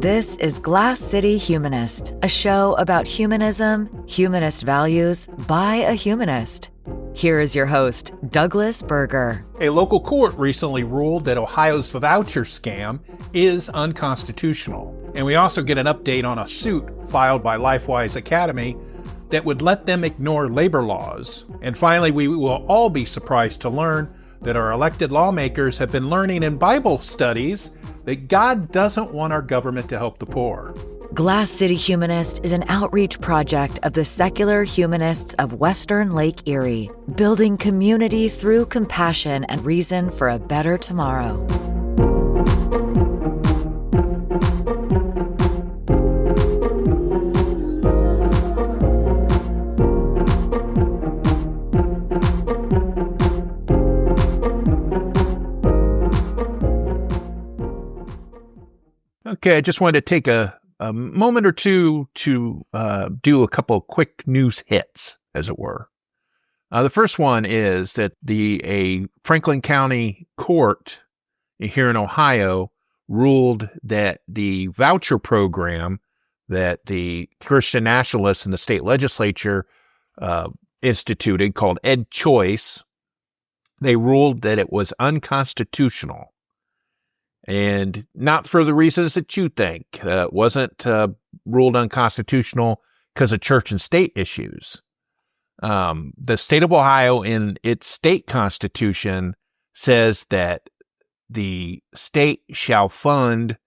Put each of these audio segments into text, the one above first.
This is Glass City Humanist, a show about humanism, humanist values, by a humanist. Here is your host, Douglas Berger. A local court recently ruled that Ohio's voucher scam is unconstitutional. And we also get an update on a suit filed by LifeWise Academy that would let them ignore labor laws. And finally, we will all be surprised to learn that our elected lawmakers have been learning in Bible studies that God doesn't want our government to help the poor. Glass City Humanist is an outreach project of the secular humanists of Western Lake Erie, building community through compassion and reason for a better tomorrow. Okay, I just wanted to take a moment or two to do a couple of quick news hits, as it were. The first one is that a Franklin County court here in Ohio ruled that the voucher program that the Christian nationalists in the state legislature instituted, called EdChoice, they ruled that it was unconstitutional. And not for the reasons that you think. It wasn't ruled unconstitutional because of church and state issues. The state of Ohio, in its state constitution, says that the state shall fund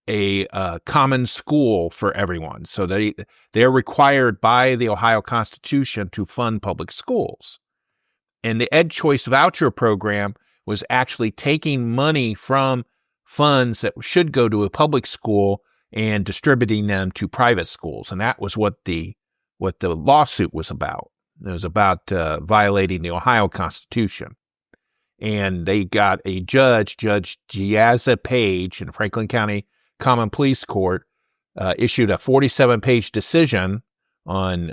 a common school for everyone. So they're required by the Ohio Constitution to fund public schools. And the EdChoice voucher program was actually taking money from funds that should go to a public school and distributing them to private schools. And that was what the lawsuit was about. It was about violating the Ohio Constitution. And they got a Judge Giazza Page in Franklin County Common Pleas Court, issued a 47-page decision on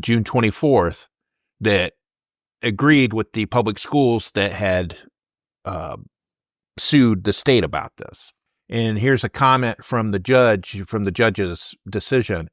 June 24th that agreed with the public schools that had sued the state about this. And here's a comment from the judge's decision. It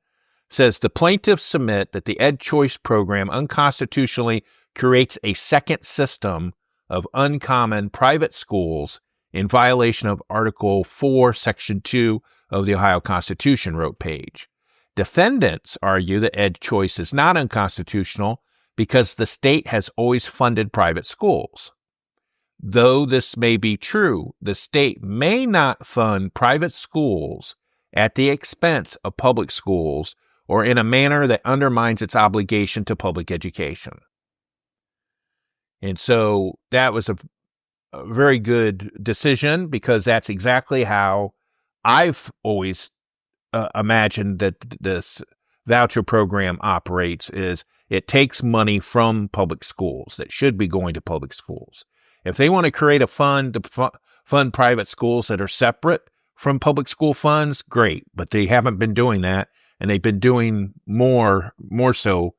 says, the plaintiffs submit that the EdChoice program unconstitutionally creates a second system of uncommon private schools in violation of Article 4, Section 2 of the Ohio Constitution, wrote Page. Defendants argue that EdChoice is not unconstitutional because the state has always funded private schools. Though this may be true, the state may not fund private schools at the expense of public schools or in a manner that undermines its obligation to public education. And so that was a very good decision, because that's exactly how I've always imagined that this voucher program operates. Is it takes money from public schools that should be going to public schools. If they want to create a fund to fund private schools that are separate from public school funds, great. But they haven't been doing that, and they've been doing more so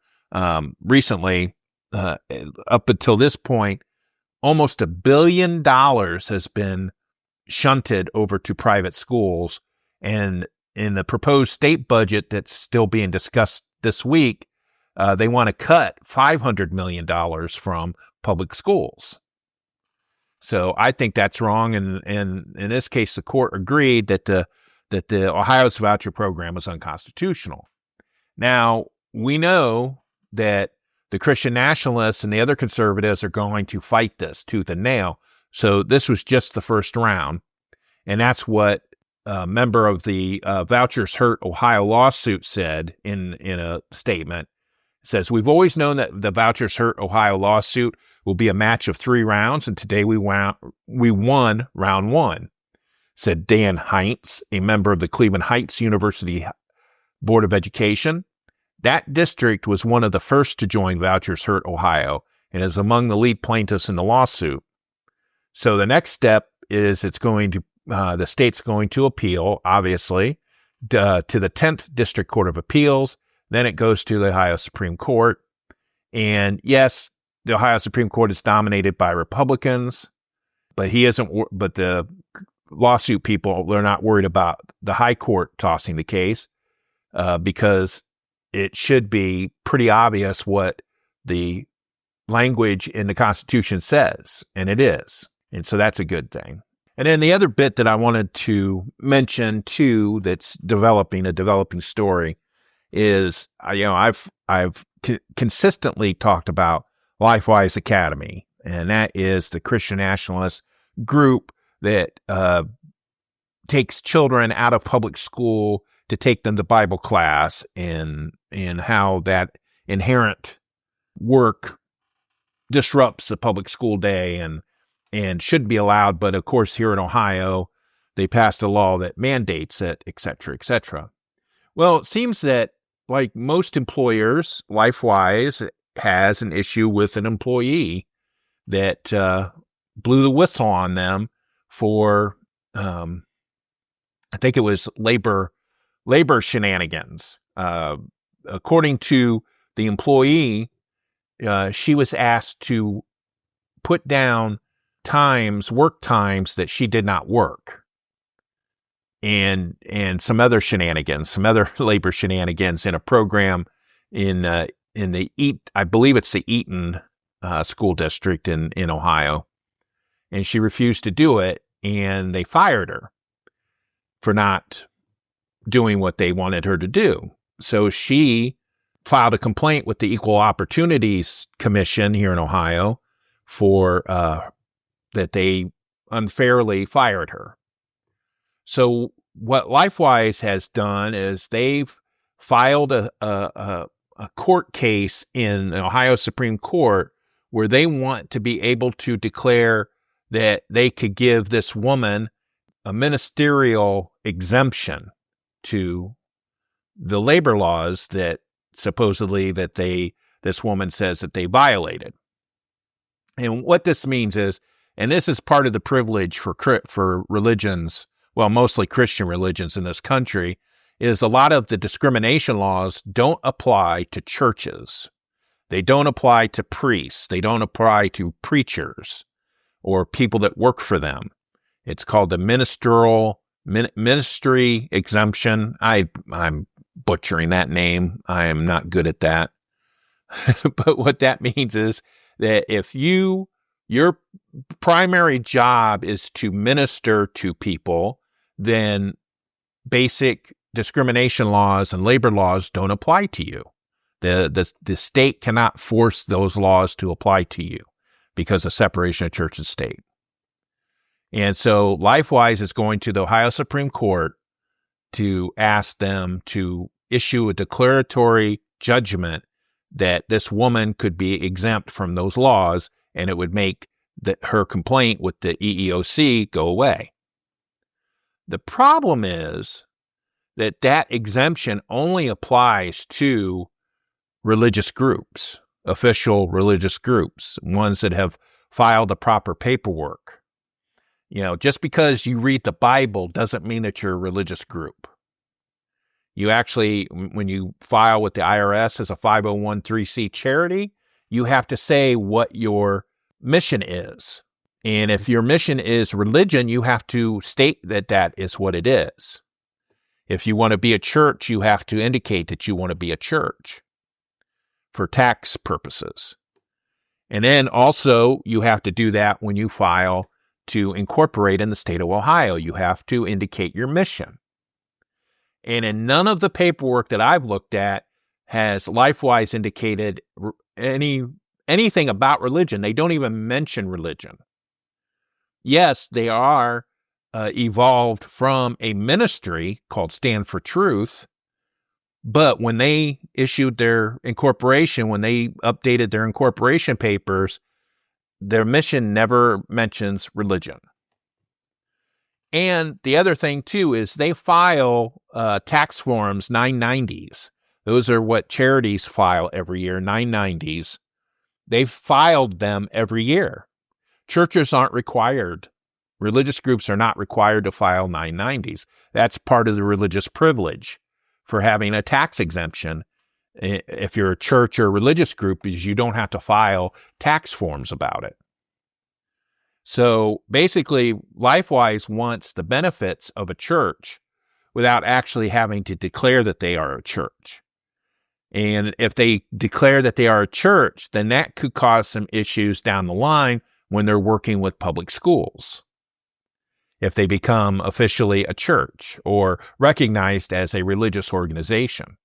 recently. Up until this point, almost $1 billion has been shunted over to private schools. And in the proposed state budget that's still being discussed this week, they want to cut $500 million from public schools. So I think that's wrong, and in this case, the court agreed that the Ohio's voucher program was unconstitutional. Now, we know that the Christian nationalists and the other conservatives are going to fight this tooth and nail. So this was just the first round, and that's what a member of the Vouchers Hurt Ohio lawsuit said in a statement. It says, we've always known that the Vouchers Hurt Ohio lawsuit will be a match of 3 rounds, and today we won round 1, said Dan Heinz, a member of the Cleveland Heights University Board of Education. That district was one of the first to join Vouchers Hurt Ohio and is among the lead plaintiffs in the lawsuit. So the next step is the state's going to appeal, obviously, to the 10th District Court of Appeals. Then it goes to the Ohio Supreme Court. And yes, the Ohio Supreme Court is dominated by Republicans, but the lawsuit people, they're not worried about the high court tossing the case because it should be pretty obvious what the language in the Constitution says, and it is. And so that's a good thing. And then the other bit that I wanted to mention too, that's a developing story, is I've consistently talked about LifeWise Academy, and that is the Christian nationalist group that takes children out of public school to take them to Bible class, and how that inherent work disrupts the public school day and should be allowed. But of course, here in Ohio, they passed a law that mandates it, et cetera, et cetera. Well, it seems that, like most employers, LifeWise has an issue with an employee that blew the whistle on them for, I think it was labor shenanigans. According to the employee, she was asked to put down work times that she did not work, and some other shenanigans, some other labor shenanigans in a program in the I believe it's the Eaton school district in Ohio, and she refused to do it, and they fired her for not doing what they wanted her to do. So she filed a complaint with the Equal Opportunities Commission here in Ohio for that they unfairly fired her. So what LifeWise has done is they've filed a court case in the Ohio Supreme Court where they want to be able to declare that they could give this woman a ministerial exemption to the labor laws that supposedly this woman says that they violated. And what this means is, and this is part of the privilege for religions, well, mostly Christian religions in this country, is a lot of the discrimination laws don't apply to churches. They don't apply to priests. They don't apply to preachers or people that work for them. It's called the ministry exemption. I'm butchering that name. I am not good at that. But what that means is that if your primary job is to minister to people, then basic discrimination laws and labor laws don't apply to you. The state cannot force those laws to apply to you because of separation of church and state. And so LifeWise is going to the Ohio Supreme Court to ask them to issue a declaratory judgment that this woman could be exempt from those laws, and it would make her complaint with the EEOC go away. The problem is that exemption only applies to religious groups, official religious groups, ones that have filed the proper paperwork. Just because you read the Bible doesn't mean that you're a religious group. You actually, when you file with the IRS as a 501(c)(3) charity, you have to say what your mission is. And if your mission is religion, you have to state that is what it is. If you want to be a church, you have to indicate that you want to be a church for tax purposes. And then also, you have to do that when you file to incorporate in the state of Ohio. You have to indicate your mission. And in none of the paperwork that I've looked at has LifeWise indicated anything about religion. They don't even mention religion. Yes, they are evolved from a ministry called Stand for Truth, but when they issued their incorporation, when they updated their incorporation papers, their mission never mentions religion. And the other thing, too, is they file tax forms 990s. Those are what charities file every year, 990s. They've filed them every year. Churches aren't required. Religious groups are not required to file 990s. That's part of the religious privilege for having a tax exemption. If you're a church or a religious group, is you don't have to file tax forms about it. So basically, LifeWise wants the benefits of a church without actually having to declare that they are a church. And if they declare that they are a church, then that could cause some issues down the line when they're working with public schools, if they become officially a church or recognized as a religious organization.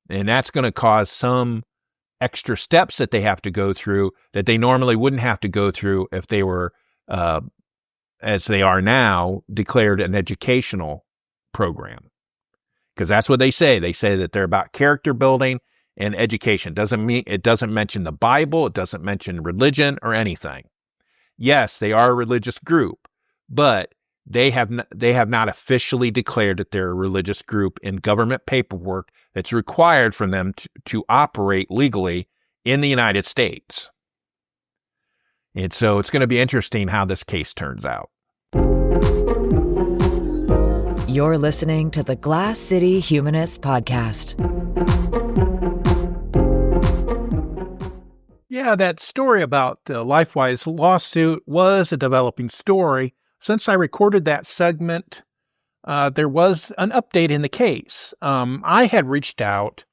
And that's going to cause some extra steps that they have to go through that they normally wouldn't have to go through if they were, as they are now, declared an educational program. Because that's what they say. They say that they're about character building and education. It doesn't mention the Bible. It doesn't mention religion or anything. Yes, they are a religious group, but they have not officially declared that they're a religious group in government paperwork that's required for them to operate legally in the United States. And so it's going to be interesting how this case turns out. You're listening to the Glass City Humanist Podcast. Yeah, that story about the LifeWise lawsuit was a developing story. Since I recorded that segment, there was an update in the case. I had reached out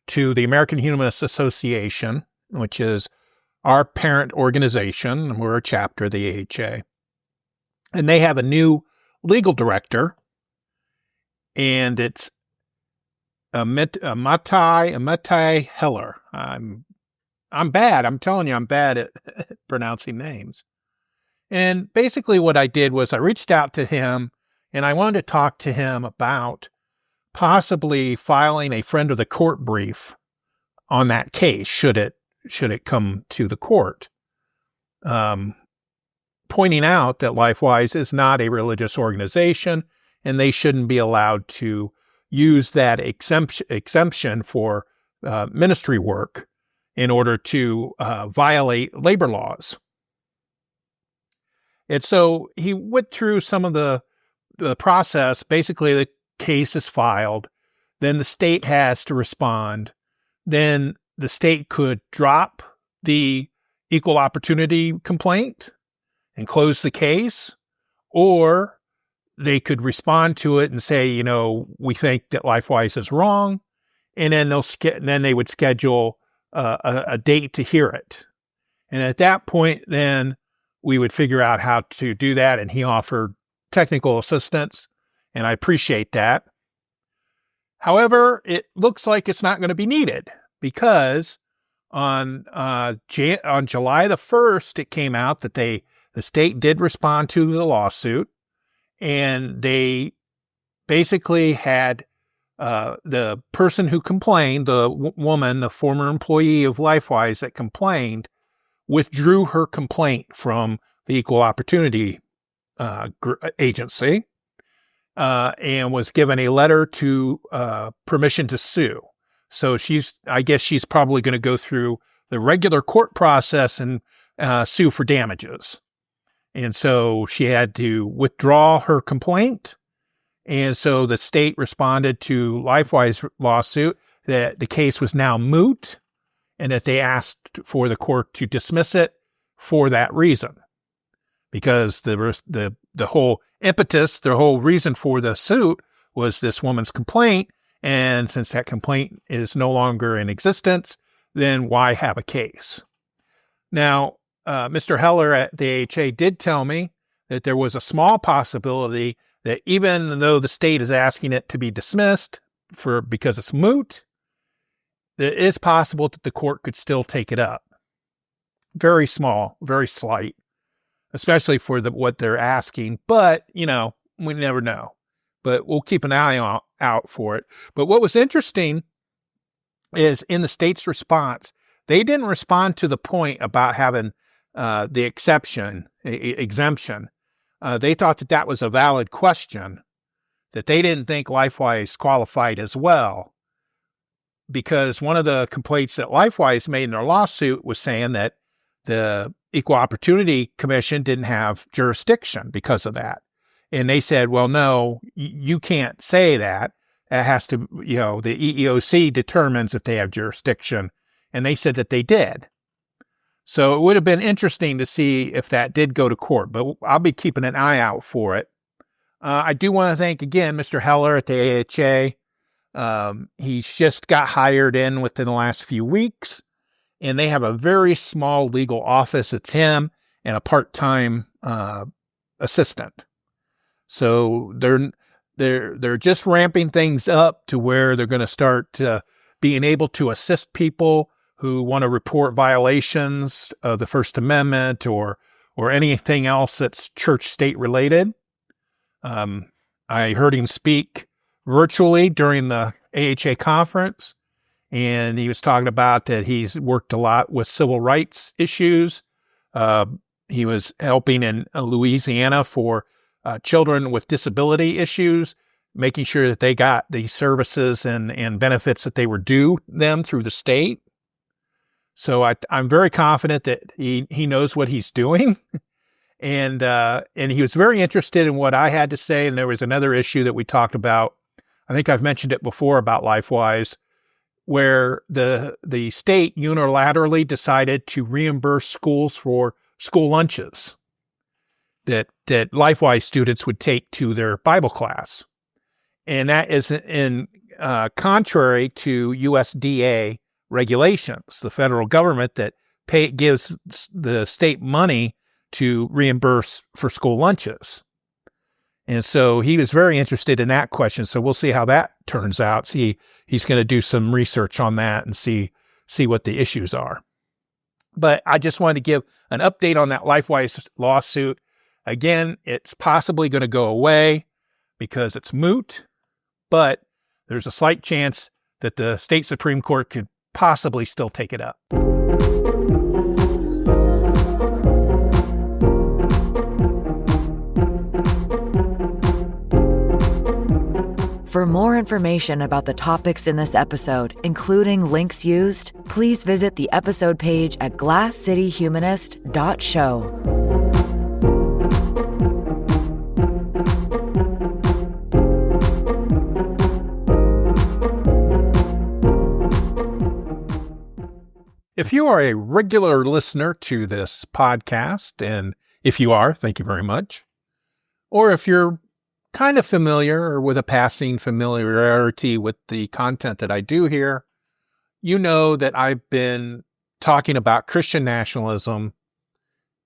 to the American Humanist Association, which is our parent organization. We're a chapter of the AHA. And they have a new legal director, and it's Matai Heller. I'm bad. I'm telling you, I'm bad at pronouncing names. And basically what I did was I reached out to him, and I wanted to talk to him about possibly filing a friend of the court brief on that case, should it come to the court, pointing out that LifeWise is not a religious organization, and they shouldn't be allowed to use that exemption for ministry work in order to violate labor laws. And so he went through some of the process. Basically, the case is filed. Then the state has to respond. Then the state could drop the equal opportunity complaint and close the case, or they could respond to it and say, we think that LifeWise is wrong, and then they would schedule a date to hear it. And at that point, then we would figure out how to do that, and he offered technical assistance, and I appreciate that. However, it looks like it's not going to be needed, because on July the 1st, it came out that the state did respond to the lawsuit, and they basically had the person who complained, the woman, the former employee of LifeWise that complained, withdrew her complaint from the Equal Opportunity Agency and was given a letter to permission to sue. So I guess she's probably going to go through the regular court process and sue for damages. And so she had to withdraw her complaint. And so the state responded to LifeWise lawsuit that the case was now moot, and that they asked for the court to dismiss it for that reason. Because the whole impetus, the whole reason for the suit was this woman's complaint, and since that complaint is no longer in existence, then why have a case? Now, Mr. Heller at the AHA did tell me that there was a small possibility that even though the state is asking it to be dismissed because it's moot, it is possible that the court could still take it up. Very small, very slight, especially for what they're asking. But, we never know. But we'll keep an eye out for it. But what was interesting is in the state's response, they didn't respond to the point about having the exemption. They thought that was a valid question, that they didn't think LifeWise qualified as well, because one of the complaints that LifeWise made in their lawsuit was saying that the Equal Opportunity Commission didn't have jurisdiction because of that. And they said, well, no, you can't say that. It has to, the EEOC determines if they have jurisdiction. And they said that they did. So it would have been interesting to see if that did go to court, but I'll be keeping an eye out for it. I do want to thank, again, Mr. Heller at the AHA. He's just got hired in within the last few weeks, and they have a very small legal office. It's him and a part-time assistant. So they're just ramping things up to where they're going to start being able to assist people who want to report violations of the First Amendment or anything else that's church-state related. I heard him speak virtually during the AHA conference, and he was talking about that he's worked a lot with civil rights issues. He was helping in Louisiana for children with disability issues, making sure that they got the services and benefits that they were due them through the state. So I'm very confident that he knows what he's doing. And he was very interested in what I had to say. And there was another issue that we talked about. I think I've mentioned it before about LifeWise, where the state unilaterally decided to reimburse schools for school lunches that LifeWise students would take to their Bible class. And that is in contrary to USDA regulations, the federal government that gives the state money to reimburse for school lunches. And so he was very interested in that question. So we'll see how that turns out. He's going to do some research on that and see what the issues are. But I just wanted to give an update on that LifeWise lawsuit. Again, it's possibly going to go away because it's moot, but there's a slight chance that the state Supreme Court could possibly still take it up. For more information about the topics in this episode, including links used, please visit the episode page at glasscityhumanist.show. If you are a regular listener to this podcast, and if you are, thank you very much, or if you're kind of familiar or with a passing familiarity with the content that I do here, you know that I've been talking about Christian nationalism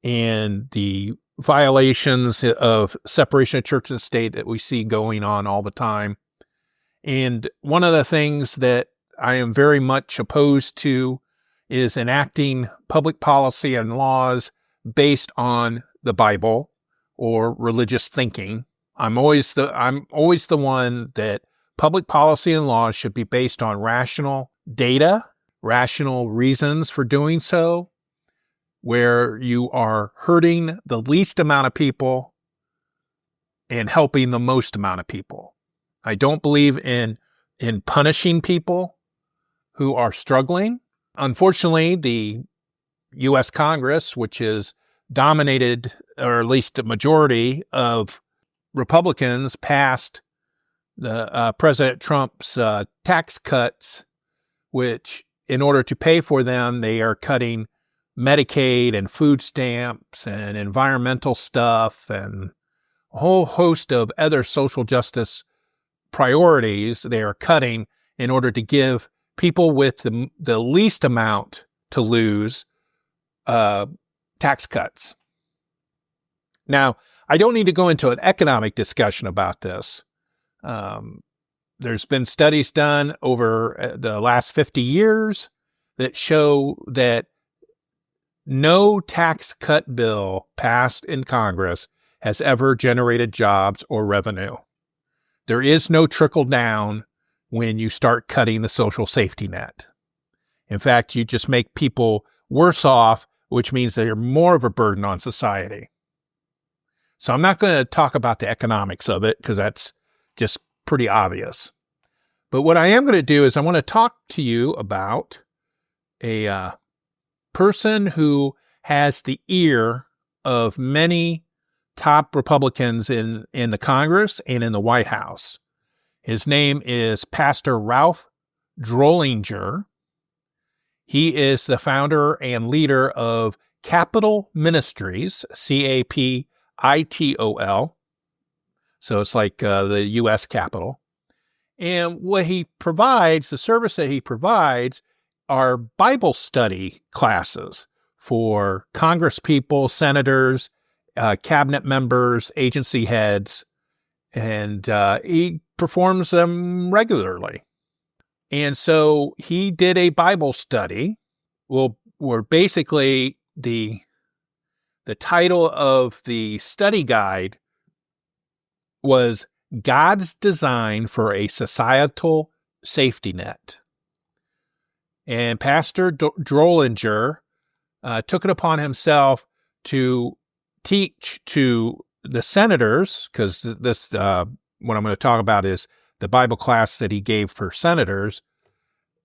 and the violations of separation of church and state that we see going on all the time. And one of the things that I am very much opposed to is enacting public policy and laws based on the Bible or religious thinking. I'm always the one that public policy and laws should be based on rational data, rational reasons for doing so, where you are hurting the least amount of people and helping the most amount of people. I don't believe in punishing people who are struggling. Unfortunately, the U.S. Congress, which is dominated, or at least a majority of Republicans, passed the President Trump's tax cuts, which in order to pay for them, they are cutting Medicaid and food stamps and environmental stuff and a whole host of other social justice priorities they are cutting in order to give people with the least amount to lose tax cuts. Now, I don't need to go into an economic discussion about this. There's been studies done over the last 50 years that show that no tax cut bill passed in Congress has ever generated jobs or revenue. There is no trickle down when you start cutting the social safety net. In fact, you just make people worse off, which means they're more of a burden on society. So I'm not going to talk about the economics of it because that's just pretty obvious. But what I am going to do is I want to talk to you about a person who has the ear of many top Republicans in the Congress and in the White House. His name is Pastor Ralph Drollinger. He is the founder and leader of Capitol Ministries, Capitol. So it's like the U.S. Capitol. And what he provides, the service that he provides, are Bible study classes for Congress people, senators, cabinet members, agency heads, and he performs them regularly. And so he did a Bible study, where basically the title of the study guide was God's Design for a Societal Safety Net. And Pastor Drollinger took it upon himself to teach to the senators, because this, what I'm going to talk about is the Bible class that he gave for senators,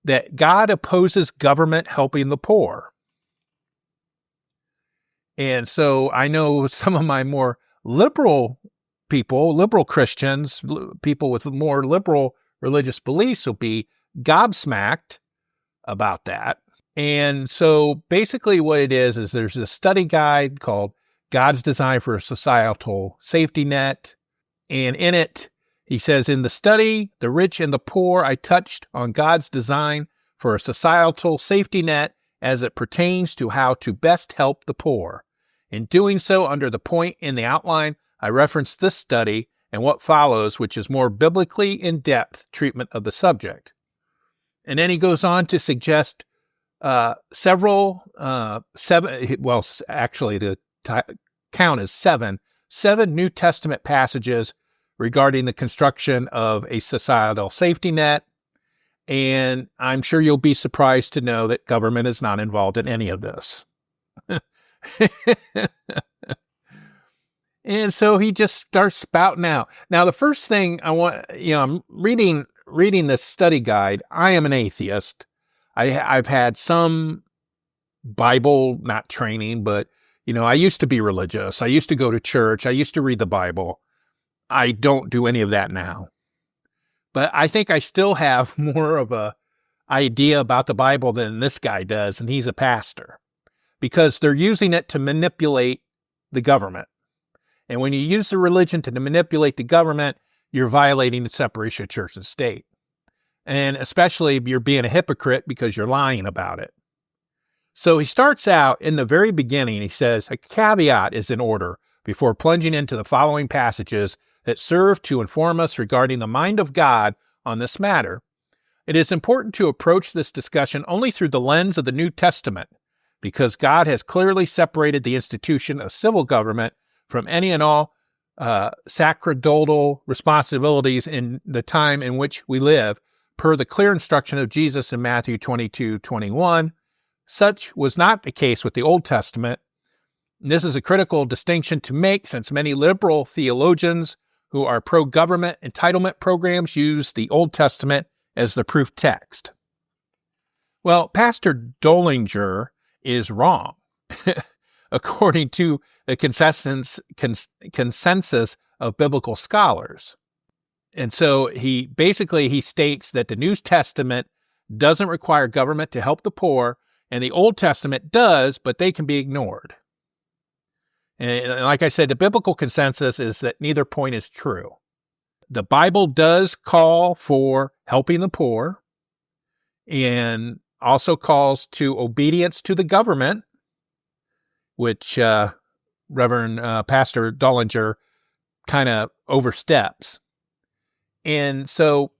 that God opposes government helping the poor. And so I know some of my more liberal people, liberal Christians, people with more liberal religious beliefs will be gobsmacked about that. And so basically what it is there's a study guide called God's Design for a Societal Safety Net. And in it, he says, in the study, The Rich and the Poor, I touched on God's design for a societal safety net as it pertains to how to best help the poor. In doing so, under the point in the outline, I referenced this study and what follows, which is more biblically in-depth treatment of the subject. And then he goes on to suggest seven, well, actually the count is seven New Testament passages regarding the construction of a societal safety net. And I'm sure you'll be surprised to know that government is not involved in any of this. And so he just starts spouting out. Now, the first thing I want, I'm reading this study guide. I am an atheist. I've had some Bible, not training, but, I used to be religious. I used to go to church. I used to read the Bible. I don't do any of that now. But I think I still have more of a idea about the Bible than this guy does, and he's a pastor, because they're using it to manipulate the government. And when you use the religion to manipulate the government, you're violating the separation of church and state. And especially if you're being a hypocrite because you're lying about it. So he starts out in the very beginning, he says, a caveat is in order before plunging into the following passages that serve to inform us regarding the mind of God on this matter. It is important to approach this discussion only through the lens of the New Testament, because God has clearly separated the institution of civil government from any and all sacerdotal responsibilities in the time in which we live, per the clear instruction of Jesus in Matthew 22:21. Such was not the case with the Old Testament. This is a critical distinction to make, since many liberal theologians who are pro-government entitlement programs use the Old Testament as the proof text. Well, Pastor Drollinger is wrong, according to the consensus of biblical scholars. And so he states that the New Testament doesn't require government to help the poor, and the Old Testament does, but they can be ignored. And like I said, the biblical consensus is that neither point is true. The Bible does call for helping the poor, and also calls to obedience to the government, which Reverend Pastor Drollinger kind of oversteps. And so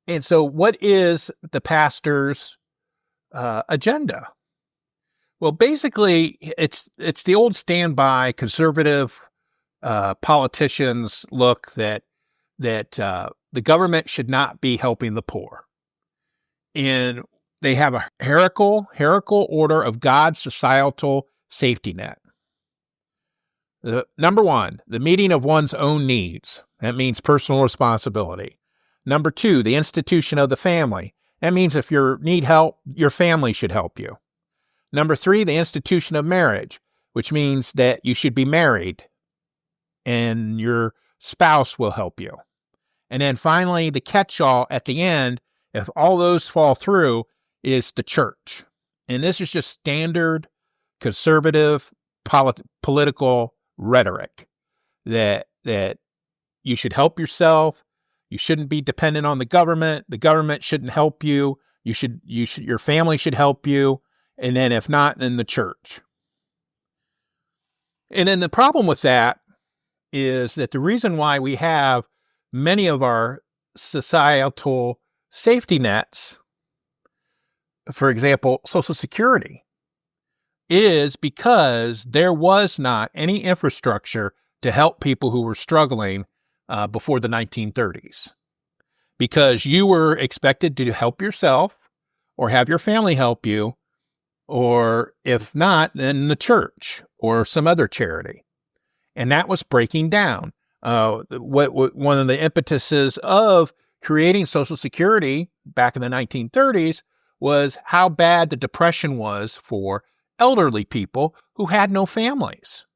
what is the pastor's agenda? Well, basically, it's the old standby conservative politicians look that the government should not be helping the poor. And they have a hierarchical order of God's societal safety net. Number one, the meeting of one's own needs. That means personal responsibility. Number two, the institution of the family. That means if you need help, your family should help you. Number three, the institution of marriage, which means that you should be married and your spouse will help you. And then finally, the catch-all at the end, if all those fall through, is the church. And this is just standard conservative political rhetoric that you should help yourself. You shouldn't be dependent on the government. The government shouldn't help you. Your family should help you. And then if not, then the church. And then the problem with that is that the reason why we have many of our societal safety nets, for example, Social Security, is because there was not any infrastructure to help people who were struggling before the 1930s. Because you were expected to help yourself or have your family help you, or if not, then the church or some other charity. And that was breaking down. One of the impetuses of creating Social Security back in the 1930s was how bad the Depression was for elderly people who had no families.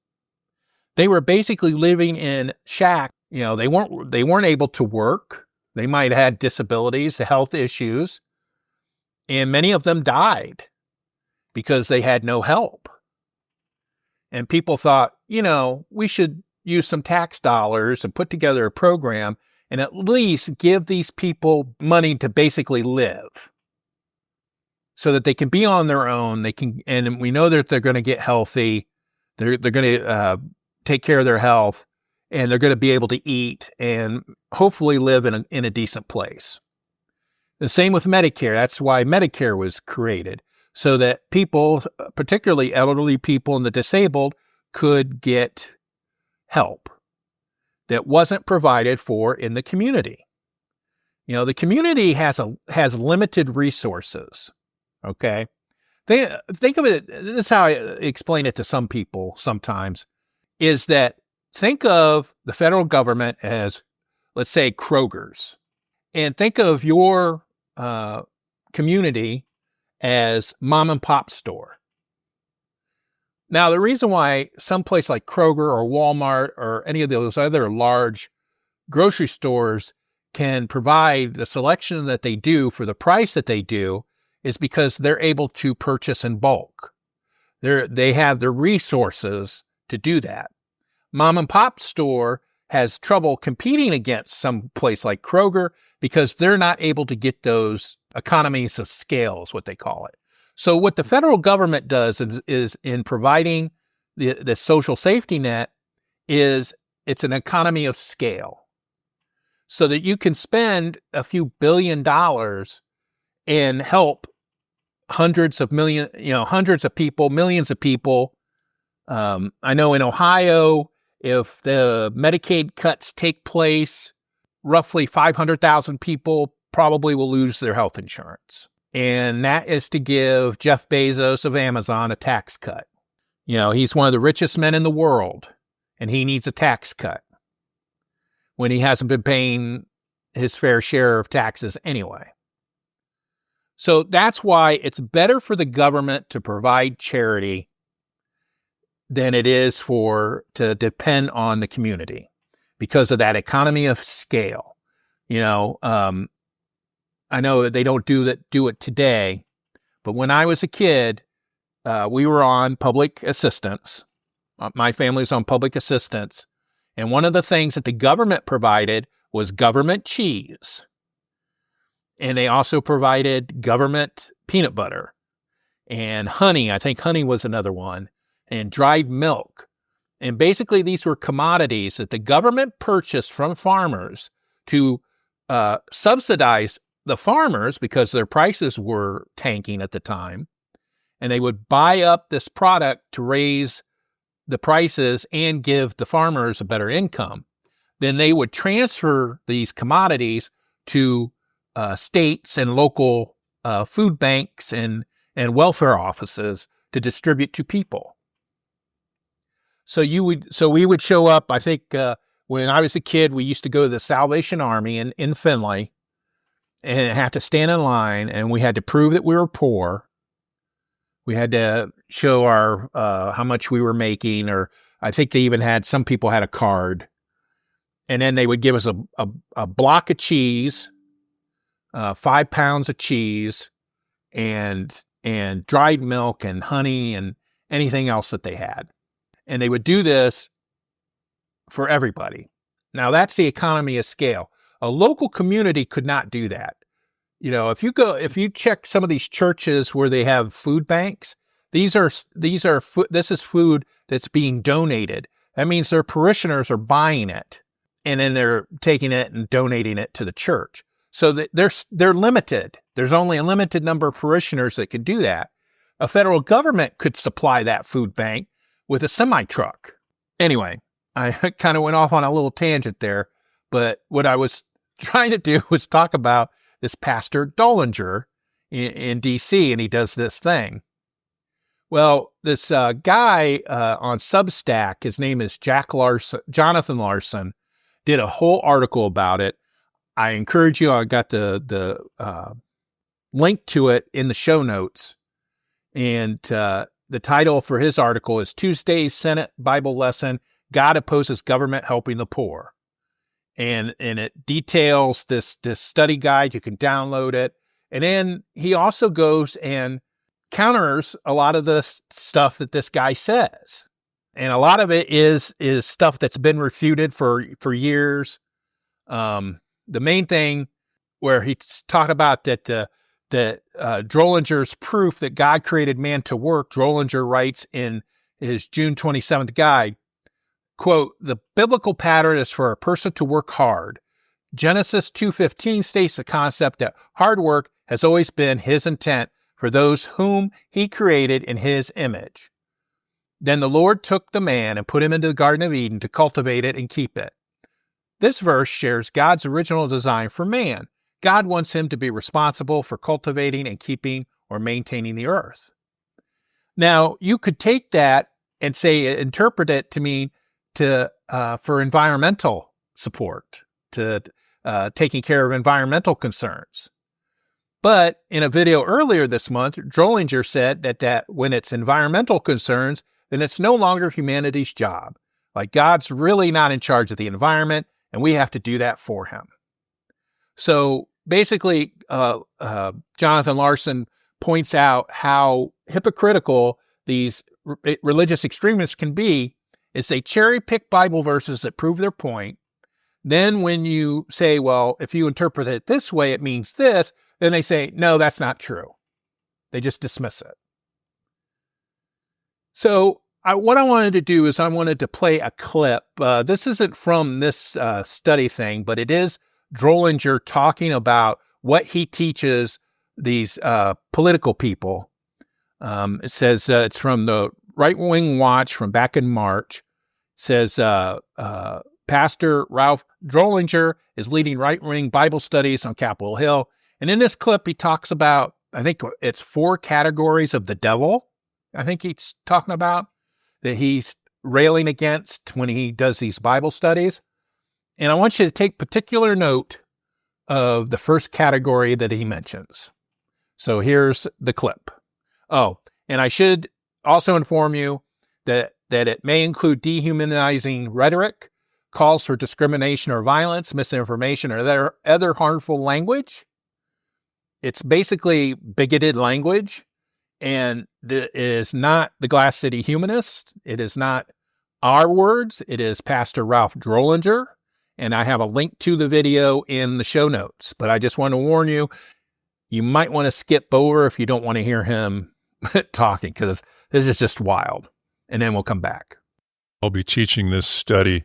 They were basically living in shacks. They weren't able to work. They might have had disabilities, health issues, and many of them died because they had no help. And people thought, we should use some tax dollars and put together a program and at least give these people money to basically live so that they can be on their own. And we know that they're going to get healthy. They're going to take care of their health, and they're going to be able to eat and hopefully live in a decent place. The same with Medicare. That's why Medicare was created, so that people, particularly elderly people and the disabled, could get help that wasn't provided for in the community. The community has limited resources. Okay, think of it. This is how I explain it to some people sometimes. Is that think of the federal government as, let's say, Kroger's, and think of your community as mom and pop store. Now, the reason why some place like Kroger or Walmart or any of those other large grocery stores can provide the selection that they do for the price that they do is because they're able to purchase in bulk. They have the resources to do that. Mom and pop store has trouble competing against some place like Kroger because they're not able to get those economies of scale, is what they call it. So what the federal government does is in providing the social safety net is it's an economy of scale so that you can spend a few $1 billion and help hundreds of people, millions of people. I know in Ohio, if the Medicaid cuts take place, roughly 500,000 people probably will lose their health insurance. And that is to give Jeff Bezos of Amazon a tax cut. He's one of the richest men in the world, and he needs a tax cut when he hasn't been paying his fair share of taxes anyway. So that's why it's better for the government to provide charity than it is to depend on the community because of that economy of scale. I know that they don't do it today, but when I was a kid, we were on public assistance. My family was on public assistance. And one of the things that the government provided was government cheese. And they also provided government peanut butter and honey. I think honey was another one, and dried milk. And basically these were commodities that the government purchased from farmers to subsidize the farmers because their prices were tanking at the time. And they would buy up this product to raise the prices and give the farmers a better income. Then they would transfer these commodities to states and local food banks and welfare offices to distribute to people. So we would show up. I think when I was a kid, we used to go to the Salvation Army in Findlay and have to stand in line, and we had to prove that we were poor. We had to show our how much we were making, or I think they even had, some people had a card. And then they would give us a block of cheese, 5 pounds of cheese, and dried milk and honey and anything else that they had. And they would do this for everybody. Now that's the economy of scale. A local community could not do that. If you check some of these churches where they have food banks, this is food that's being donated. That means their parishioners are buying it, and then they're taking it and donating it to the church. So that they're limited. There's only a limited number of parishioners that could do that. A federal government could supply that food bank with a semi-truck. Anyway, I kind of went off on a little tangent there, but what I was trying to do was talk about this Pastor Dollinger in D.C., and he does this thing. Well, this guy on Substack, his name is Jonathan Larson, did a whole article about it. I encourage you, I got the link to it in the show notes. And the title for his article is Tuesday's Senate Bible Lesson, God Opposes Government Helping the Poor. And it details this study guide. You can download it. And then he also goes and counters a lot of the stuff that this guy says. And a lot of it is stuff that's been refuted for years. The main thing where he's talked about that Drollinger's proof that God created man to work, Drollinger writes in his June 27th guide, quote, the biblical pattern is for a person to work hard. Genesis 2:15 states the concept that hard work has always been his intent for those whom he created in his image. Then the Lord took the man and put him into the Garden of Eden to cultivate it and keep it. This verse shares God's original design for man. God wants him to be responsible for cultivating and keeping or maintaining the earth. Now, you could take that and interpret it to mean for environmental support, to taking care of environmental concerns. But in a video earlier this month, Drollinger said that when it's environmental concerns, then it's no longer humanity's job. Like God's really not in charge of the environment, and we have to do that for him. So basically, Jonathan Larson points out how hypocritical these religious extremists can be is they cherry pick Bible verses that prove their point. Then when you say, well, if you interpret it this way, it means this, then they say, no, that's not true. They just dismiss it. So what I wanted to do is I wanted to play a clip. This isn't from this study thing, but it is Drollinger talking about what he teaches these political people. It says it's from the Right Wing Watch from back in March. It says Pastor Ralph Drollinger is leading right-wing Bible studies on Capitol Hill. And in this clip, he talks about, I think it's 4 categories of the devil. I think he's talking about that he's railing against when he does these Bible studies. And I want you to take particular note of the first category that he mentions. So here's the clip. Oh, and I should also inform you that it may include dehumanizing rhetoric, calls for discrimination or violence, misinformation, or other harmful language. It's basically bigoted language, and it is not the Glass City Humanist. It is not our words. It is Pastor Ralph Drollinger, and I have a link to the video in the show notes. But I just want to warn you, you might want to skip over if you don't want to hear him talking, because this is just wild. And then we'll come back. I'll be teaching this study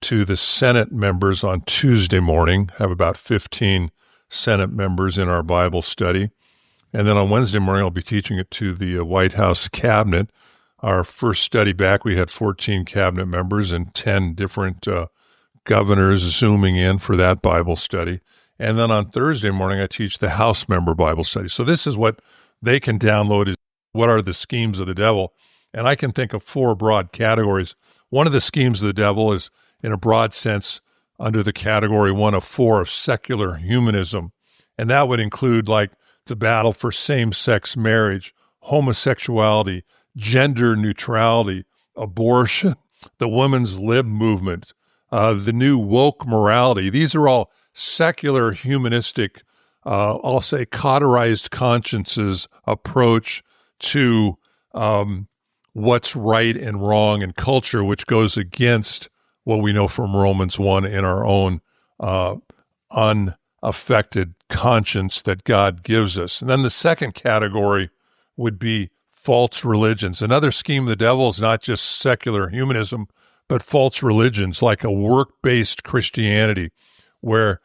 to the Senate members on Tuesday morning. I have about 15 Senate members in our Bible study. And then on Wednesday morning, I'll be teaching it to the White House cabinet. Our first study back, we had 14 cabinet members and 10 different governors zooming in for that Bible study. And then on Thursday morning, I teach the House member Bible study. So this is what they can download, is what are the schemes of the devil. And I can think of 4 broad categories. One of the schemes of the devil is, in a broad sense, under the category 1 of 4 of secular humanism. And that would include like the battle for same-sex marriage, homosexuality, gender neutrality, abortion, the women's lib movement, the new woke morality. These are all secular humanistic I'll say, cauterized consciences approach to what's right and wrong in culture, which goes against what we know from Romans 1 in our own unaffected conscience that God gives us. And then the second category would be false religions. Another scheme of the devil is not just secular humanism, but false religions like a work-based Christianity, where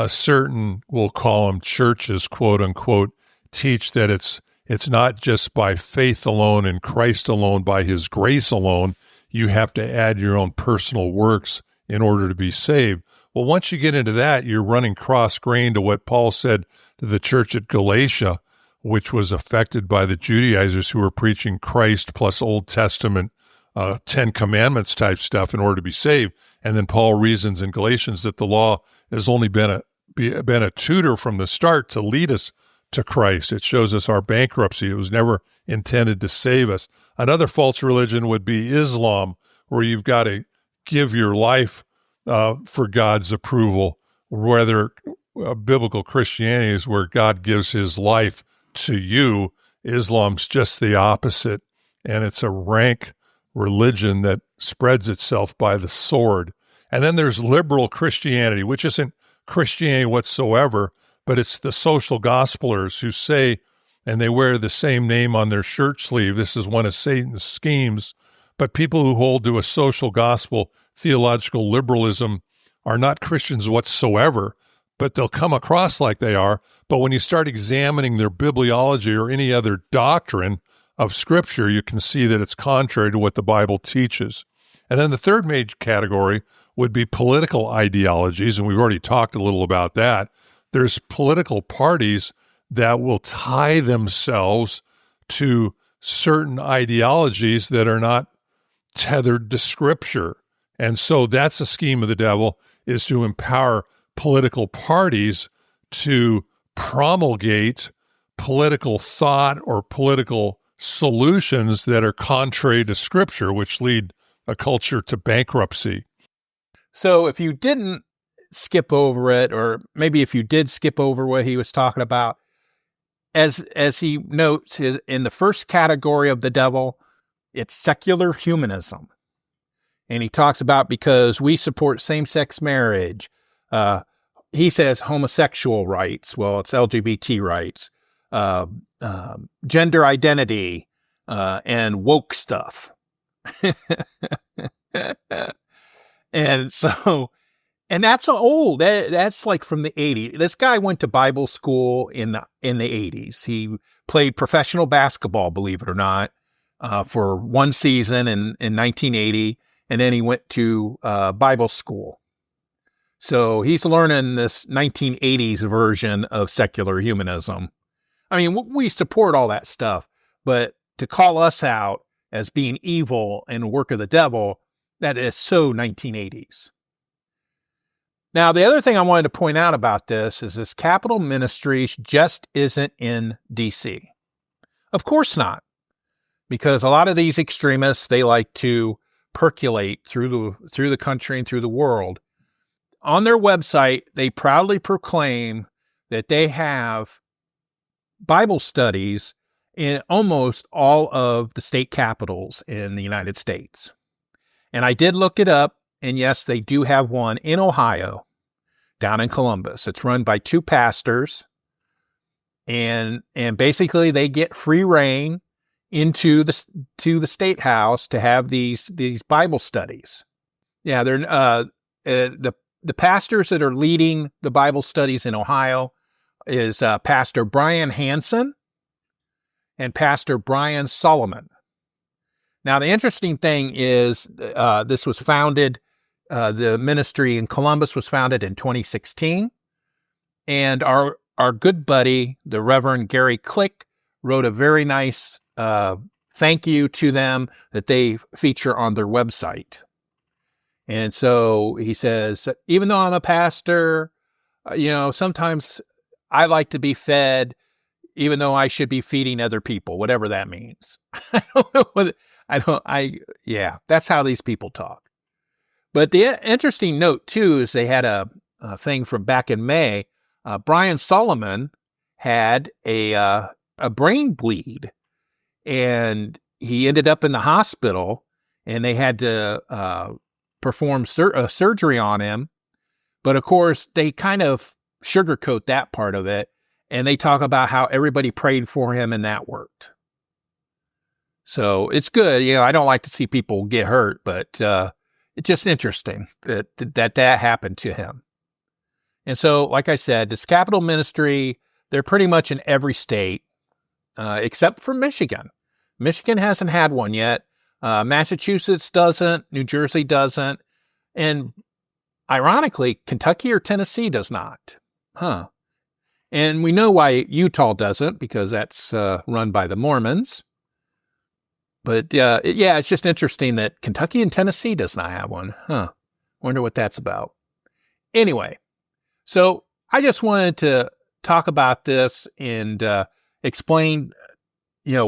certain, we'll call them churches, quote unquote, teach that it's not just by faith alone in Christ alone, by his grace alone. You have to add your own personal works in order to be saved. Well, once you get into that, you're running cross-grain to what Paul said to the church at Galatia, which was affected by the Judaizers who were preaching Christ plus Old Testament 10 Commandments type stuff in order to be saved. And then Paul reasons in Galatians that the law has only been a tutor from the start to lead us to Christ. It shows us our bankruptcy. It was never intended to save us. Another false religion would be Islam, where you've got to give your life for God's approval, whether biblical Christianity is where God gives his life to you. Islam's just the opposite, and it's a rank religion that spreads itself by the sword. And then there's liberal Christianity, which isn't Christianity whatsoever, but it's the social gospelers who say, and they wear the same name on their shirt sleeve, this is one of Satan's schemes, but people who hold to a social gospel theological liberalism are not Christians whatsoever, but they'll come across like they are. But when you start examining their bibliology or any other doctrine of Scripture, you can see that it's contrary to what the Bible teaches. And then the third major category would be political ideologies, and we've already talked a little about that. There's political parties that will tie themselves to certain ideologies that are not tethered to Scripture. And so that's a scheme of the devil, is to empower political parties to promulgate political thought or political solutions that are contrary to Scripture, which lead a culture to bankruptcy. So if you didn't skip over it, or maybe if you did skip over what he was talking about, as he notes, in the first category of the devil, it's secular humanism. And he talks about because we support same-sex marriage. He says homosexual rights. Well, it's LGBT rights, gender identity, and woke stuff. And that's old. That's like from the 80s. This guy went to Bible school in the 80s. He played professional basketball, believe it or not, for one season in 1980. And then he went to Bible school. So he's learning this 1980s version of secular humanism. I mean, we support all that stuff, but to call us out as being evil and work of the devil, that is so 1980s. Now, the other thing I wanted to point out about this is this Capitol Ministries just isn't in D.C. Of course not, because a lot of these extremists, they like to percolate through the country and through the world. On their website, they proudly proclaim that they have Bible studies in almost all of the state capitals in the United States. And I did look it up, and yes, they do have one in Ohio, down in Columbus. It's run by two pastors, and basically they get free reign into the state house to have these Bible studies. Yeah, they're the pastors that are leading the Bible studies in Ohio is Pastor Brian Hansen and Pastor Brian Solomon. Now, the interesting thing is this was founded, the ministry in Columbus was founded in 2016, and our good buddy, the Reverend Gary Click, wrote a very nice thank you to them that they feature on their website. And so he says, even though I'm a pastor, sometimes I like to be fed, even though I should be feeding other people, whatever that means. That's how these people talk. But the interesting note too is they had a thing from back in May Brian Solomon had a brain bleed, and he ended up in the hospital, and they had to perform surgery on him. But of course, they kind of sugarcoat that part of it, and they talk about how everybody prayed for him and that worked. So it's good. I don't like to see people get hurt, but it's just interesting that happened to him. And so, like I said, this capital ministry, they're pretty much in every state, except for Michigan. Michigan hasn't had one yet. Massachusetts doesn't. New Jersey doesn't. And ironically, Kentucky or Tennessee does not. And we know why Utah doesn't, because that's run by the Mormons. But it's just interesting that Kentucky and Tennessee does not have one. Wonder what that's about. Anyway, so I just wanted to talk about this and explain,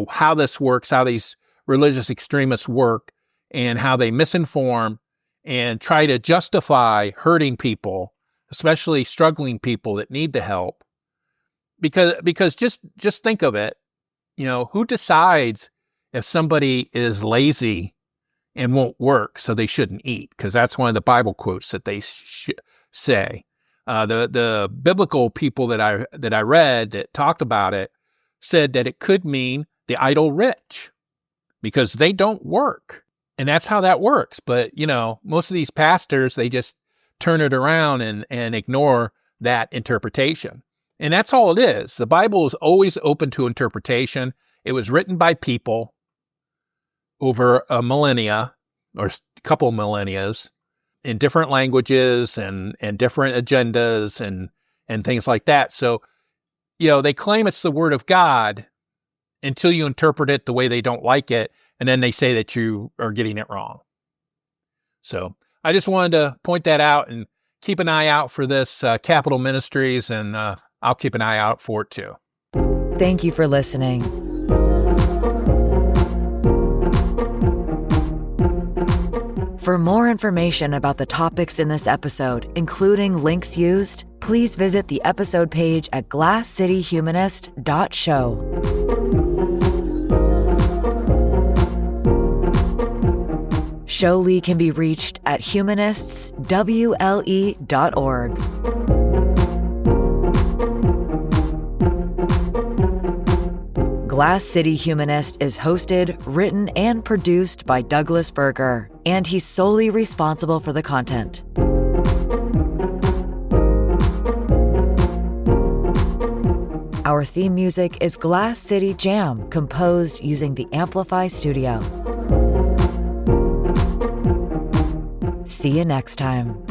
how this works, how these religious extremists work, and how they misinform and try to justify hurting people, especially struggling people that need the help. Because just think of it, who decides if somebody is lazy and won't work, so they shouldn't eat? Because that's one of the Bible quotes that they say. The biblical people that I read that talked about it said that it could mean the idle rich, because they don't work. And that's how that works. But, most of these pastors, they just turn it around and ignore that interpretation. And that's all it is. The Bible is always open to interpretation. It was written by people over a millennia or a couple millennias in different languages and different agendas and things like that. So, they claim it's the word of God until you interpret it the way they don't like it, and then they say that you are getting it wrong. So I just wanted to point that out and keep an eye out for this Capital Ministries, and I'll keep an eye out for it too. Thank you for listening. For more information about the topics in this episode, including links used, please visit the episode page at glasscityhumanist.show. Showlee can be reached at humanistswle.org. Glass City Humanist is hosted, written, and produced by Douglas Berger, and he's solely responsible for the content. Our theme music is Glass City Jam, composed using the Amplify Studio. See you next time.